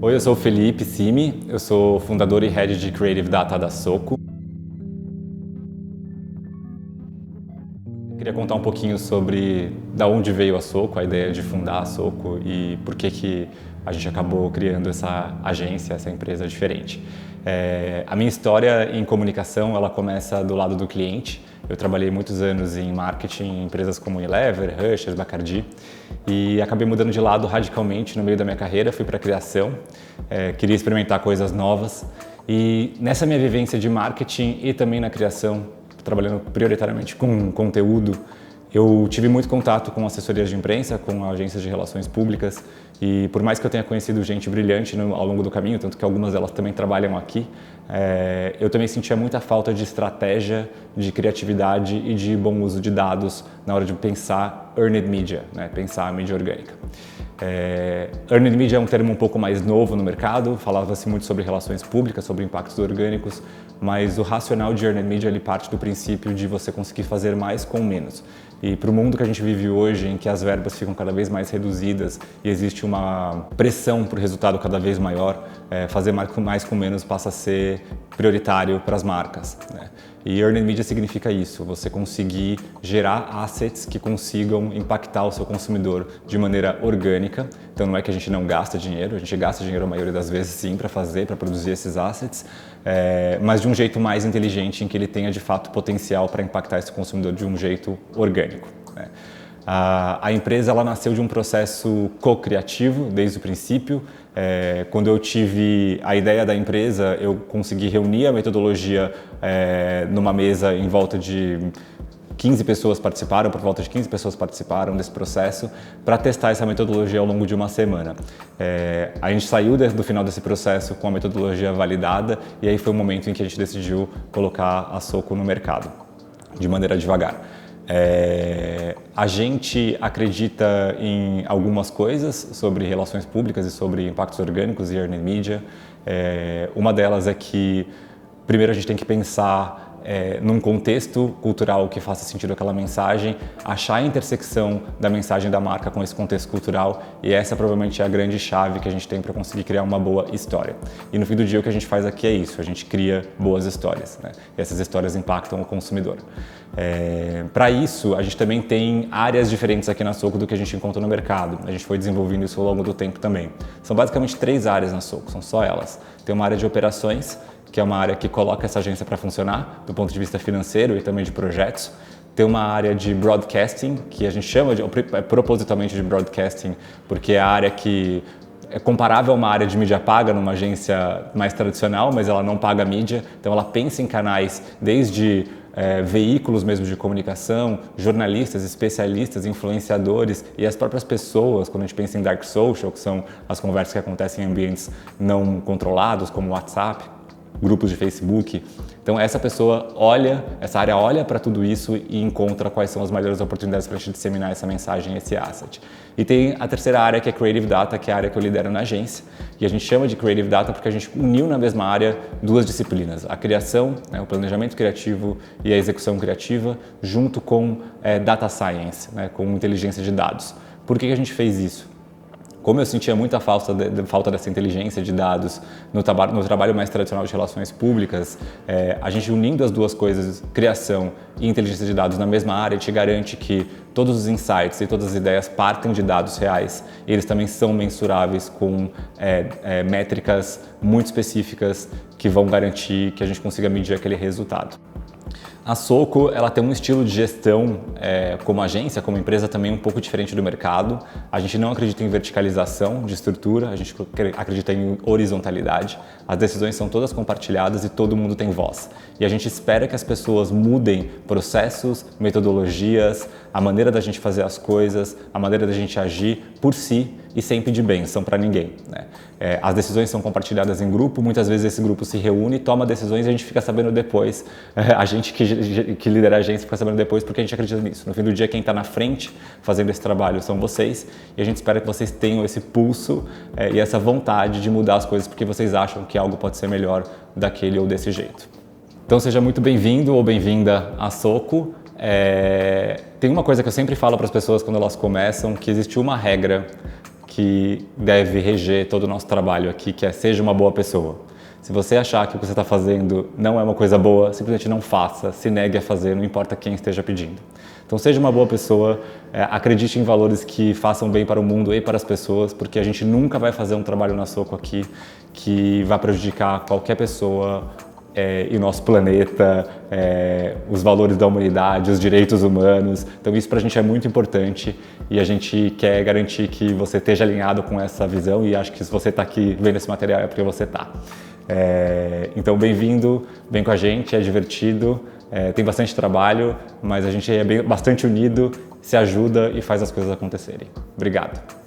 Oi, eu sou o Felipe Simi, eu sou fundador e Head de Creative Data da Soco. Queria contar um pouquinho sobre da onde veio a Soco, a ideia de fundar a Soco e por que a gente acabou criando essa agência, essa empresa diferente. A minha história em comunicação, ela começa do lado do cliente. Eu trabalhei muitos anos em marketing em empresas como Unilever, Hershey's, Bacardi e acabei mudando de lado radicalmente no meio da minha carreira, fui para a criação, queria experimentar coisas novas e nessa minha vivência de marketing e também na criação, trabalhando prioritariamente com conteúdo, eu tive muito contato com assessorias de imprensa, com agências de relações públicas e por mais que eu tenha conhecido gente brilhante ao longo do caminho, tanto que algumas delas também trabalham aqui, eu também sentia muita falta de estratégia, de criatividade e de bom uso de dados na hora de pensar earned media, né? Pensar a mídia orgânica. Earned media é um termo um pouco mais novo no mercado, falava-se muito sobre relações públicas, sobre impactos orgânicos, mas o racional de earned media ele parte do princípio de você conseguir fazer mais com menos. E para o mundo que a gente vive hoje, em que as verbas ficam cada vez mais reduzidas e existe uma pressão por resultado cada vez maior, fazer mais com menos passa a ser prioritário para as marcas, né? E earned media significa isso, você conseguir gerar assets que consigam impactar o seu consumidor de maneira orgânica. Então não é que a gente não gasta dinheiro, a gente gasta dinheiro a maioria das vezes sim para produzir esses assets, mas de um jeito mais inteligente em que ele tenha de fato potencial para impactar esse consumidor de um jeito orgânico, né? A empresa ela nasceu de um processo co-criativo desde o princípio. Quando eu tive a ideia da empresa, eu consegui reunir a metodologia numa mesa em volta de 15 pessoas participaram, por volta de 15 pessoas participaram desse processo para testar essa metodologia ao longo de uma semana. A gente saiu do final desse processo com a metodologia validada e aí foi o momento em que a gente decidiu colocar a Soco no mercado, de maneira devagar. A gente acredita em algumas coisas sobre relações públicas e sobre impactos orgânicos e earned media. Uma delas é que, primeiro, a gente tem que pensar num contexto cultural que faça sentido aquela mensagem, achar a intersecção da mensagem da marca com esse contexto cultural e essa provavelmente é a grande chave que a gente tem para conseguir criar uma boa história. E no fim do dia o que a gente faz aqui é isso, a gente cria boas histórias, né? E essas histórias impactam o consumidor. Para isso, a gente também tem áreas diferentes aqui na Soco do que a gente encontra no mercado. A gente foi desenvolvendo isso ao longo do tempo também. São basicamente 3 áreas na Soco, são só elas. Tem uma área de operações, que é uma área que coloca essa agência para funcionar do ponto de vista financeiro e também de projetos. Tem uma área de broadcasting, que a gente chama propositalmente de broadcasting, porque é a área que é comparável a uma área de mídia paga numa agência mais tradicional, mas ela não paga mídia, então ela pensa em canais desde veículos mesmo de comunicação, jornalistas, especialistas, influenciadores e as próprias pessoas, quando a gente pensa em dark social, que são as conversas que acontecem em ambientes não controlados, como o WhatsApp, grupos de Facebook. Então essa área olha para tudo isso e encontra quais são as melhores oportunidades para a gente disseminar essa mensagem, esse asset. E tem a terceira área que é Creative Data, que é a área que eu lidero na agência. E a gente chama de Creative Data porque a gente uniu na mesma área 2 disciplinas, a criação, né, o planejamento criativo e a execução criativa, junto com Data Science, né, com inteligência de dados. Por que a gente fez isso? Como eu sentia muita falta dessa inteligência de dados no trabalho mais tradicional de relações públicas, a gente unindo as duas coisas, criação e inteligência de dados na mesma área, te garante que todos os insights e todas as ideias partem de dados reais e eles também são mensuráveis com métricas muito específicas que vão garantir que a gente consiga medir aquele resultado. A Soco ela tem um estilo de gestão como agência, como empresa também um pouco diferente do mercado. A gente não acredita em verticalização de estrutura, a gente acredita em horizontalidade. As decisões são todas compartilhadas e todo mundo tem voz. E a gente espera que as pessoas mudem processos, metodologias, a maneira da gente fazer as coisas, a maneira da gente agir por si e sem pedir bênção para ninguém, né? As decisões são compartilhadas em grupo, muitas vezes esse grupo se reúne, toma decisões e a gente fica sabendo depois, a gente que lidera a agência fica sabendo depois porque a gente acredita nisso. No fim do dia, quem está na frente fazendo esse trabalho são vocês e a gente espera que vocês tenham esse pulso e essa vontade de mudar as coisas porque vocês acham que algo pode ser melhor daquele ou desse jeito. Então seja muito bem-vindo ou bem-vinda à Soco. Tem uma coisa que eu sempre falo para as pessoas quando elas começam, que existe uma regra que deve reger todo o nosso trabalho aqui, que é seja uma boa pessoa. Se você achar que o que você está fazendo não é uma coisa boa, simplesmente não faça, se negue a fazer, não importa quem esteja pedindo. Então seja uma boa pessoa, acredite em valores que façam bem para o mundo e para as pessoas, porque a gente nunca vai fazer um trabalho na Soco aqui que vai prejudicar qualquer pessoa e o nosso planeta, os valores da humanidade, os direitos humanos. Então isso para a gente é muito importante e a gente quer garantir que você esteja alinhado com essa visão e acho que se você está aqui vendo esse material é porque você está. Então bem-vindo, vem com a gente, é divertido, tem bastante trabalho, mas a gente é bastante unido, se ajuda e faz as coisas acontecerem. Obrigado.